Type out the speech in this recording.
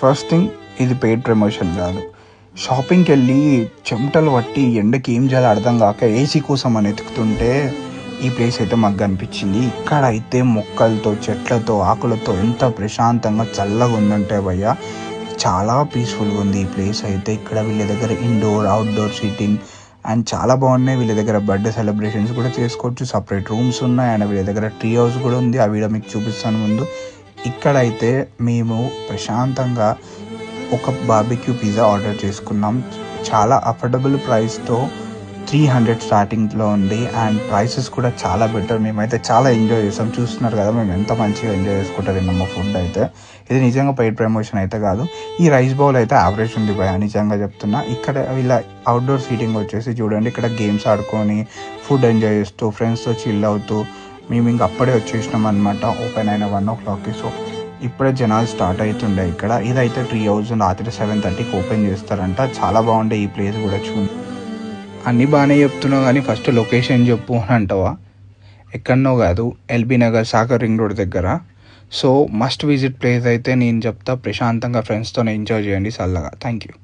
First thing ఇది paid promotion కాదు. షాపింగ్కి వెళ్ళి చెమటలు పట్టి ఎండకి ఏం చేయాలో అర్థం కాక ఏసీ కోసం అని ఎతుకుతుంటే ఈ ప్లేస్ అయితే మాకు కనిపించింది. ఇక్కడ అయితే మొక్కలతో, చెట్లతో, ఆకులతో ఎంత ప్రశాంతంగా చల్లగా ఉందంటే భయ్య, చాలా పీస్ఫుల్గా ఉంది ఈ ప్లేస్ అయితే. ఇక్కడ వీళ్ళ దగ్గర ఇండోర్, అవుట్డోర్ సీటింగ్ అండ్ చాలా బాగున్నాయి. వీళ్ళ దగ్గర బర్త్డే సెలబ్రేషన్స్ కూడా చేసుకోవచ్చు. సపరేట్ రూమ్స్ ఉన్నాయి అండ్ వీళ్ళ దగ్గర ట్రీ హౌస్ కూడా ఉంది. ఆ వీడియో మీకు చూపిస్తాను ముందు. ఇక్కడైతే మేము ప్రశాంతంగా ఒక బార్బిక్యూ పిజ్జా ఆర్డర్ చేసుకున్నాం. చాలా అఫోర్డబుల్ ప్రైస్తో 300 స్టార్టింగ్లో ఉంది అండ్ ప్రైసెస్ కూడా చాలా బెటర్. మేమైతే చాలా ఎంజాయ్ చేసాం. చూస్తున్నారు కదా మేము ఎంత మంచిగా ఎంజాయ్ చేసుకుంటారు తిన్నాము ఫుడ్ అయితే. ఇది నిజంగా పెయిడ్ ప్రమోషన్ అయితే కాదు. ఈ రైస్ బౌల్ అయితే యావరేజ్ ఉంది భయ, నిజంగా చెప్తున్నా. ఇక్కడ వీళ్ళ అవుట్డోర్ సీటింగ్ వచ్చేసి చూడండి, ఇక్కడ గేమ్స్ ఆడుకొని ఫుడ్ ఎంజాయ్ చేస్తూ ఫ్రెండ్స్తో చిల్ అవుతూ మేము ఇంక అప్పుడే వచ్చేసినాం అనమాట. ఓపెన్ అయిన 1 o'clockకి. సో ఇప్పుడే జనాలు స్టార్ట్ అవుతుండే ఇక్కడ. ఇదైతే ట్రీ హౌస్ రాత్రి 7:30కి ఓపెన్ చేస్తారంట. చాలా బాగుండే ఈ ప్లేస్ కూడా. అన్నీ బాగానే చెప్తున్నావు కానీ ఫస్ట్ లొకేషన్ చెప్పు అని అంటావా? ఎక్కడనో కాదు, LB Nagar Sagar ring road దగ్గర. సో మస్ట్ విజిట్ ప్లేస్ అయితే నేను చెప్తా. ప్రశాంతంగా ఫ్రెండ్స్తో ఎంజాయ్ చేయండి చల్లగా. Thank you.